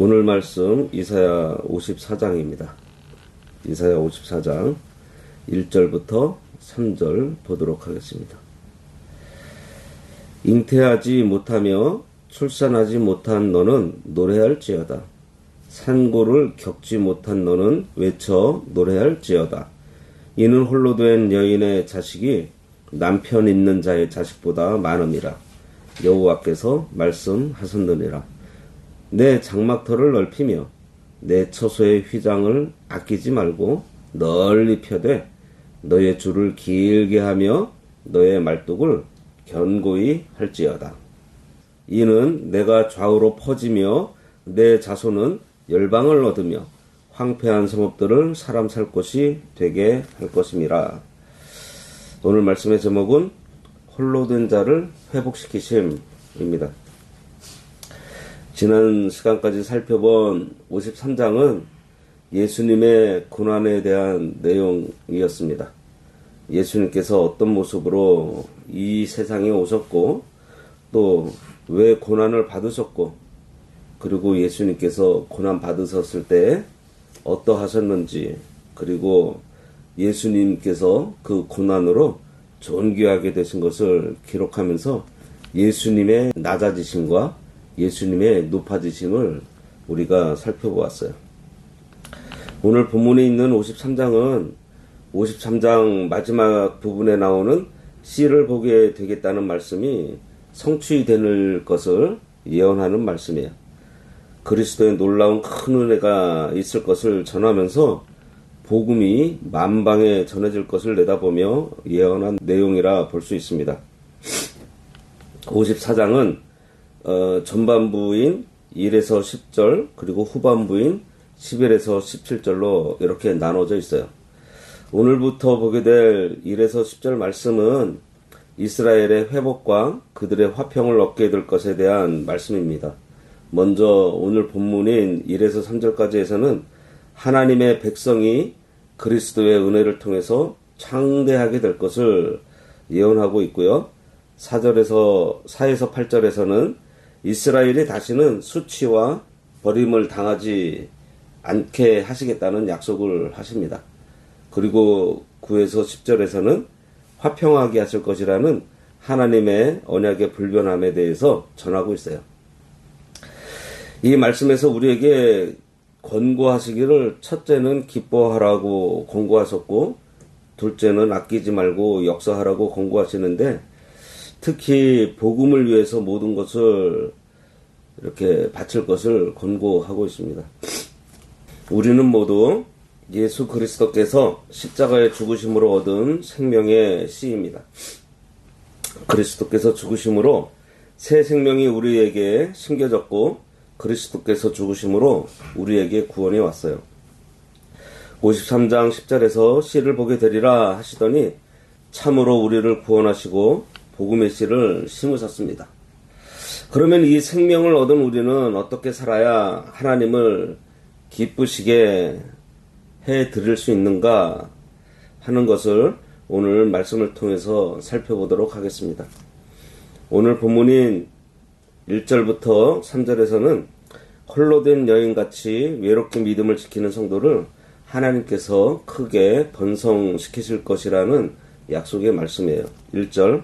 오늘 말씀 이사야 54장입니다. 이사야 54장 1절부터 3절 보도록 하겠습니다. 잉태하지 못하며 출산하지 못한 너는 노래할지어다. 산고를 겪지 못한 너는 외쳐 노래할지어다. 이는 홀로 된 여인의 자식이 남편 있는 자의 자식보다 많음이라. 여호와께서 말씀하셨느니라. 내 장막터를 넓히며 내 처소의 휘장을 아끼지 말고 널리 펴되 너의 줄을 길게 하며 너의 말뚝을 견고히 할지어다. 이는 내가 좌우로 퍼지며 내 자손은 열방을 얻으며 황폐한 성읍들을 사람 살 곳이 되게 할 것임이라. 오늘 말씀의 제목은 홀로 된 자를 회복시키심입니다. 지난 시간까지 살펴본 53장은 예수님의 고난에 대한 내용이었습니다. 예수님께서 어떤 모습으로 이 세상에 오셨고 또 왜 고난을 받으셨고 그리고 예수님께서 고난 받으셨을 때 어떠하셨는지 그리고 예수님께서 그 고난으로 존귀하게 되신 것을 기록하면서 예수님의 낮아지심과 예수님의 높아지심을 우리가 살펴보았어요. 오늘 본문에 있는 53장은 53장 마지막 부분에 나오는 씨를 보게 되겠다는 말씀이 성취될 것을 예언하는 말씀이에요. 그리스도의 놀라운 큰 은혜가 있을 것을 전하면서 복음이 만방에 전해질 것을 내다보며 예언한 내용이라 볼 수 있습니다. 54장은 전반부인 1에서 10절 그리고 후반부인 11에서 17절로 이렇게 나눠져 있어요. 오늘부터 보게 될 1에서 10절 말씀은 이스라엘의 회복과 그들의 화평을 얻게 될 것에 대한 말씀입니다. 먼저 오늘 본문인 1에서 3절까지에서는 하나님의 백성이 그리스도의 은혜를 통해서 창대하게 될 것을 예언하고 있고요. 4에서 8절에서는 이스라엘이 다시는 수치와 버림을 당하지 않게 하시겠다는 약속을 하십니다. 그리고 9에서 10절에서는 화평하게 하실 것이라는 하나님의 언약의 불변함에 대해서 전하고 있어요. 이 말씀에서 우리에게 권고하시기를 첫째는 기뻐하라고 권고하셨고 둘째는 아끼지 말고 역사하라고 권고하시는데 특히 복음을 위해서 모든 것을 이렇게 바칠 것을 권고하고 있습니다. 우리는 모두 예수 그리스도께서 십자가의 죽으심으로 얻은 생명의 씨입니다. 그리스도께서 죽으심으로 새 생명이 우리에게 심겨졌고 그리스도께서 죽으심으로 우리에게 구원이 왔어요. 53장 10절에서 씨를 보게 되리라 하시더니 참으로 우리를 구원하시고 복음의 씨를 심으셨습니다. 그러면 이 생명을 얻은 우리는 어떻게 살아야 하나님을 기쁘시게 해드릴 수 있는가 하는 것을 오늘 말씀을 통해서 살펴보도록 하겠습니다. 오늘 본문인 1절부터 3절에서는 홀로 된 여인같이 외롭게 믿음을 지키는 성도를 하나님께서 크게 번성시키실 것이라는 약속의 말씀이에요. 1절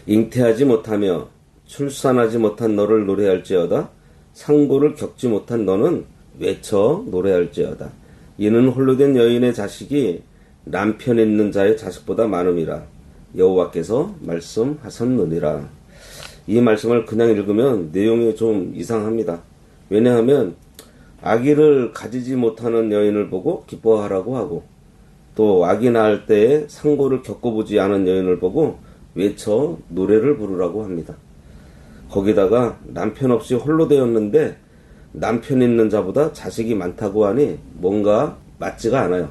잉태하지 못하며 출산하지 못한 너를 노래할지어다. 상고를 겪지 못한 너는 외쳐 노래할지어다. 이는 홀로 된 여인의 자식이 남편 있는 자의 자식보다 많음이라. 여호와께서 말씀하셨느니라. 이 말씀을 그냥 읽으면 내용이 좀 이상합니다. 왜냐하면 아기를 가지지 못하는 여인을 보고 기뻐하라고 하고 또 아기 낳을 때에 상고를 겪어보지 않은 여인을 보고 외쳐 노래를 부르라고 합니다. 거기다가 남편 없이 홀로 되었는데 남편 있는 자보다 자식이 많다고 하니 뭔가 맞지가 않아요.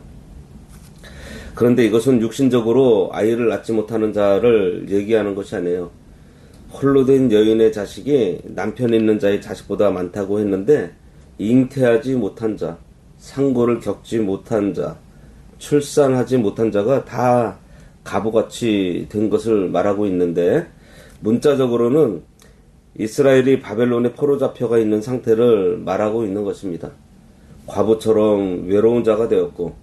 그런데 이것은 육신적으로 아이를 낳지 못하는 자를 얘기하는 것이 아니에요. 홀로 된 여인의 자식이 남편 있는 자의 자식보다 많다고 했는데 잉태하지 못한 자, 상고를 겪지 못한 자, 출산하지 못한 자가 다 가부같이 된 것을 말하고 있는데 문자적으로는 이스라엘이 바벨론에 포로 잡혀가 있는 상태를 말하고 있는 것입니다. 과부처럼 외로운 자가 되었고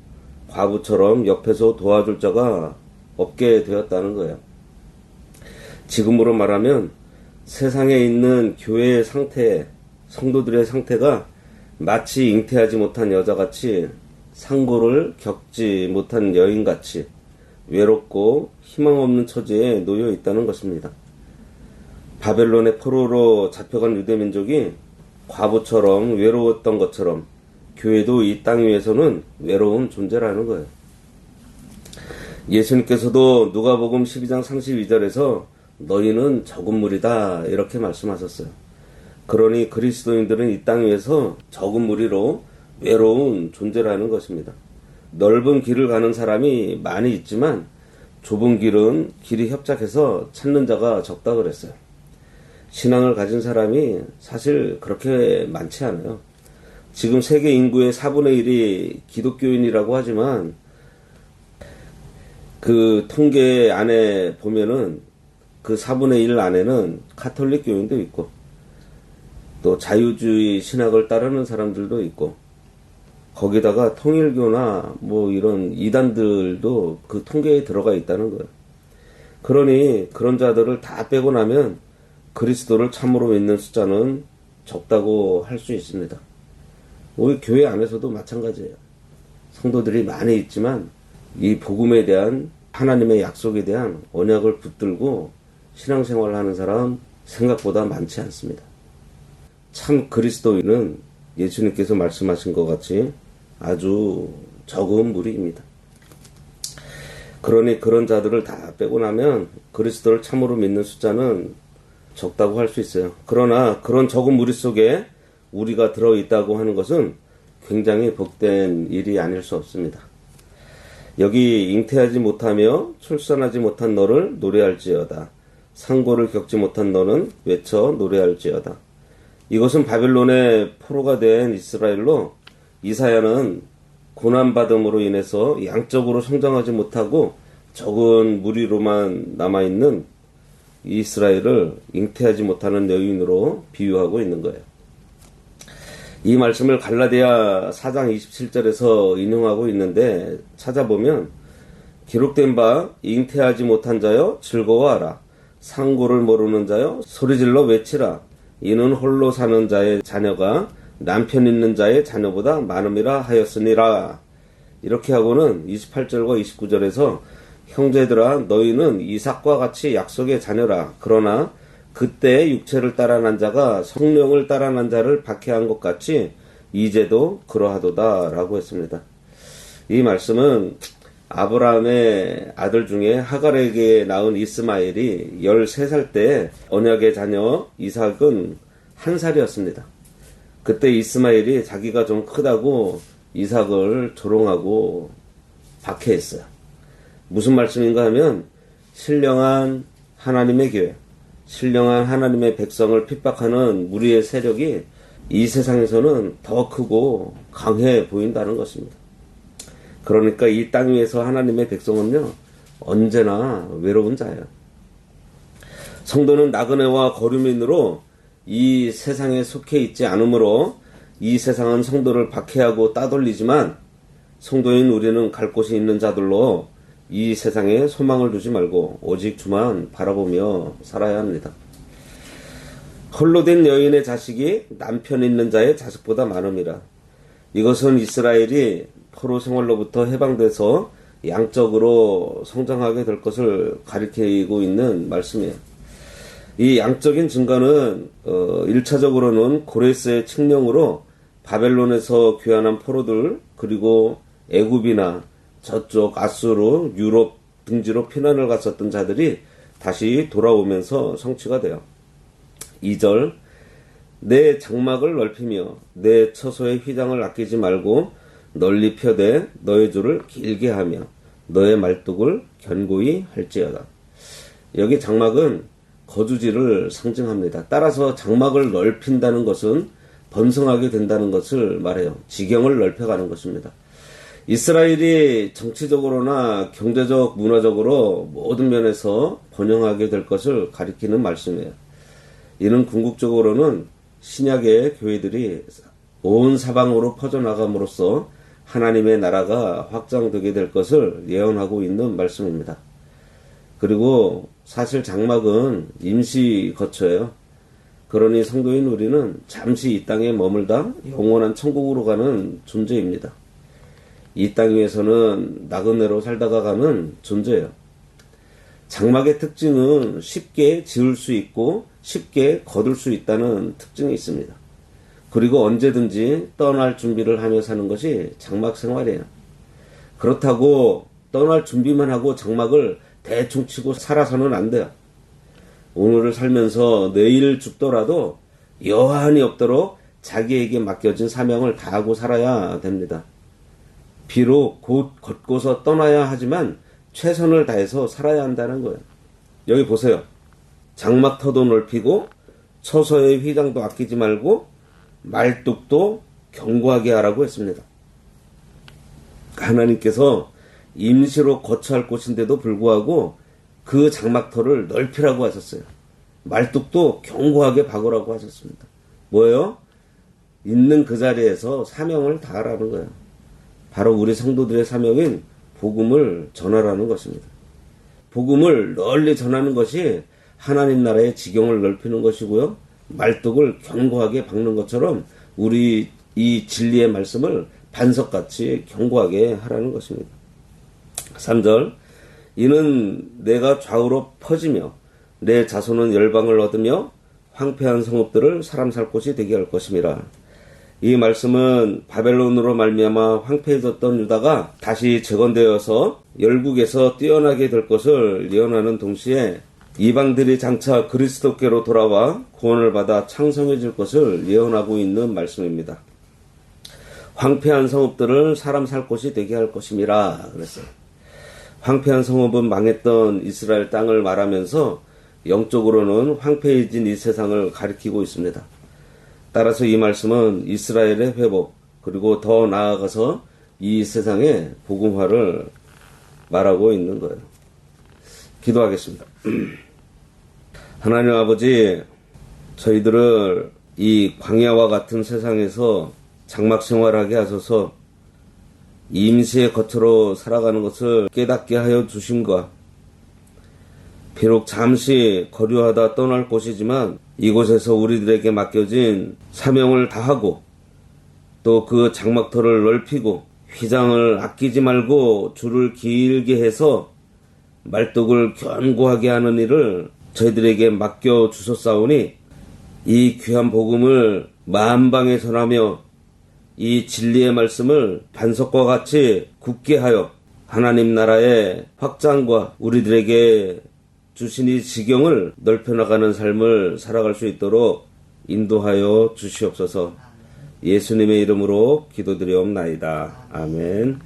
과부처럼 옆에서 도와줄 자가 없게 되었다는 거예요. 지금으로 말하면 세상에 있는 교회의 상태, 성도들의 상태가 마치 잉태하지 못한 여자같이 상고를 겪지 못한 여인같이 외롭고 희망 없는 처지에 놓여 있다는 것입니다. 바벨론의 포로로 잡혀간 유대민족이 과부처럼 외로웠던 것처럼 교회도 이 땅 위에서는 외로운 존재라는 거예요. 예수님께서도 누가복음 12장 32절에서 너희는 적은 무리다 이렇게 말씀하셨어요. 그러니 그리스도인들은 이 땅 위에서 적은 무리로 외로운 존재라는 것입니다. 넓은 길을 가는 사람이 많이 있지만 좁은 길은 길이 협착해서 찾는 자가 적다 그랬어요. 신앙을 가진 사람이 사실 그렇게 많지 않아요. 지금 세계 인구의 4분의 1이 기독교인이라고 하지만 그 통계 안에 보면은 그 4분의 1 안에는 가톨릭 교인도 있고 또 자유주의 신학을 따르는 사람들도 있고 거기다가 통일교나 뭐 이런 이단들도 그 통계에 들어가 있다는 거예요. 그러니 그런 자들을 다 빼고 나면 그리스도를 참으로 믿는 숫자는 적다고 할 수 있습니다. 우리 교회 안에서도 마찬가지예요. 성도들이 많이 있지만 이 복음에 대한 하나님의 약속에 대한 언약을 붙들고 신앙생활을 하는 사람 생각보다 많지 않습니다. 참 그리스도인은 예수님께서 말씀하신 것 같이 아주 적은 무리입니다. 그러니 그런 자들을 다 빼고 나면 그리스도를 참으로 믿는 숫자는 적다고 할 수 있어요. 그러나 그런 적은 무리 속에 우리가 들어있다고 하는 것은 굉장히 복된 일이 아닐 수 없습니다. 여기 잉태하지 못하며 출산하지 못한 너를 노래할지어다. 상고를 겪지 못한 너는 외쳐 노래할지어다. 이것은 바벨론의 포로가 된 이스라엘로 이사야는 고난받음으로 인해서 양적으로 성장하지 못하고 적은 무리로만 남아있는 이스라엘을 잉태하지 못하는 여인으로 비유하고 있는 거예요. 이 말씀을 갈라디아 4장 27절에서 인용하고 있는데 찾아보면 기록된 바 잉태하지 못한 자여 즐거워하라. 상고를 모르는 자여 소리질러 외치라. 이는 홀로 사는 자의 자녀가 남편 있는 자의 자녀보다 많음이라 하였으니라. 이렇게 하고는 28절과 29절에서 형제들아 너희는 이삭과 같이 약속의 자녀라. 그러나 그때 육체를 따라 난 자가 성령을 따라 난 자를 박해한 것 같이 이제도 그러하도다 라고 했습니다. 이 말씀은 아브라함의 아들 중에 하갈에게 낳은 이스마엘이 13살 때 언약의 자녀 이삭은 1살이었습니다. 그때 이스마엘이 자기가 좀 크다고 이삭을 조롱하고 박해했어요. 무슨 말씀인가 하면 신령한 하나님의 교회, 신령한 하나님의 백성을 핍박하는 무리의 세력이 이 세상에서는 더 크고 강해 보인다는 것입니다. 그러니까 이 땅 위에서 하나님의 백성은요 언제나 외로운 자예요. 성도는 나그네와 거류민으로 이 세상에 속해 있지 않으므로 이 세상은 성도를 박해하고 따돌리지만 성도인 우리는 갈 곳이 있는 자들로 이 세상에 소망을 두지 말고 오직 주만 바라보며 살아야 합니다. 홀로 된 여인의 자식이 남편 있는 자의 자식보다 많음이라. 이것은 이스라엘이 포로 생활로부터 해방돼서 양적으로 성장하게 될 것을 가리키고 있는 말씀이에요. 이 양적인 증가는 1차적으로는 고레스의 칙령으로 바벨론에서 귀환한 포로들 그리고 애굽이나 저쪽 아수르, 유럽 등지로 피난을 갔었던 자들이 다시 돌아오면서 성취가 돼요. 2절 내 장막을 넓히며 내 처소의 휘장을 아끼지 말고 널리 펴되 너의 줄을 길게 하며 너의 말뚝을 견고히 할지어다. 여기 장막은 거주지를 상징합니다. 따라서 장막을 넓힌다는 것은 번성하게 된다는 것을 말해요. 지경을 넓혀가는 것입니다. 이스라엘이 정치적으로나 경제적, 문화적으로 모든 면에서 번영하게 될 것을 가리키는 말씀이에요. 이는 궁극적으로는 신약의 교회들이 온 사방으로 퍼져나감으로써 하나님의 나라가 확장되게 될 것을 예언하고 있는 말씀입니다. 그리고 사실 장막은 임시 거처예요. 그러니 성도인 우리는 잠시 이 땅에 머물다 영원한 천국으로 가는 존재입니다. 이 땅 위에서는 나그네로 살다가 가는 존재예요. 장막의 특징은 쉽게 지을 수 있고 쉽게 거둘 수 있다는 특징이 있습니다. 그리고 언제든지 떠날 준비를 하며 사는 것이 장막 생활이에요. 그렇다고 떠날 준비만 하고 장막을 대충 치고 살아서는 안 돼요. 오늘을 살면서 내일 죽더라도 여한이 없도록 자기에게 맡겨진 사명을 다하고 살아야 됩니다. 비록 곧 걷고서 떠나야 하지만 최선을 다해서 살아야 한다는 거예요. 여기 보세요. 장막터도 넓히고 처소의 휘장도 아끼지 말고 말뚝도 견고하게 하라고 했습니다. 하나님께서 임시로 거처할 곳인데도 불구하고 그 장막터를 넓히라고 하셨어요. 말뚝도 견고하게 박으라고 하셨습니다. 뭐예요? 있는 그 자리에서 사명을 다하라는 거예요. 바로 우리 성도들의 사명인 복음을 전하라는 것입니다. 복음을 널리 전하는 것이 하나님 나라의 지경을 넓히는 것이고요. 말뚝을 견고하게 박는 것처럼 우리 이 진리의 말씀을 반석같이 견고하게 하라는 것입니다. 3절, 이는 내가 좌우로 퍼지며 내 자손은 열방을 얻으며 황폐한 성읍들을 사람 살 곳이 되게 할 것임이라. 이 말씀은 바벨론으로 말미암아 황폐해졌던 유다가 다시 재건되어서 열국에서 뛰어나게 될 것을 예언하는 동시에 이방들이 장차 그리스도께로 돌아와 구원을 받아 창성해질 것을 예언하고 있는 말씀입니다. 황폐한 성읍들을 사람 살 곳이 되게 할 것임이라 그랬어요. 황폐한 성읍은 망했던 이스라엘 땅을 말하면서 영적으로는 황폐해진 이 세상을 가리키고 있습니다. 따라서 이 말씀은 이스라엘의 회복, 그리고 더 나아가서 이 세상의 복음화를 말하고 있는 거예요. 기도하겠습니다. 하나님 아버지, 저희들을 이 광야와 같은 세상에서 장막 생활하게 하소서. 임시의 거처로 살아가는 것을 깨닫게 하여 주심과, 비록 잠시 거류하다 떠날 곳이지만 이곳에서 우리들에게 맡겨진 사명을 다하고 또 그 장막터를 넓히고 휘장을 아끼지 말고 줄을 길게 해서 말뚝을 견고하게 하는 일을 저희들에게 맡겨 주셨사오니 이 귀한 복음을 만방에 전하며 이 진리의 말씀을 반석과 같이 굳게 하여 하나님 나라의 확장과 우리들에게 주신 이 지경을 넓혀나가는 삶을 살아갈 수 있도록 인도하여 주시옵소서. 예수님의 이름으로 기도드리옵나이다. 아멘.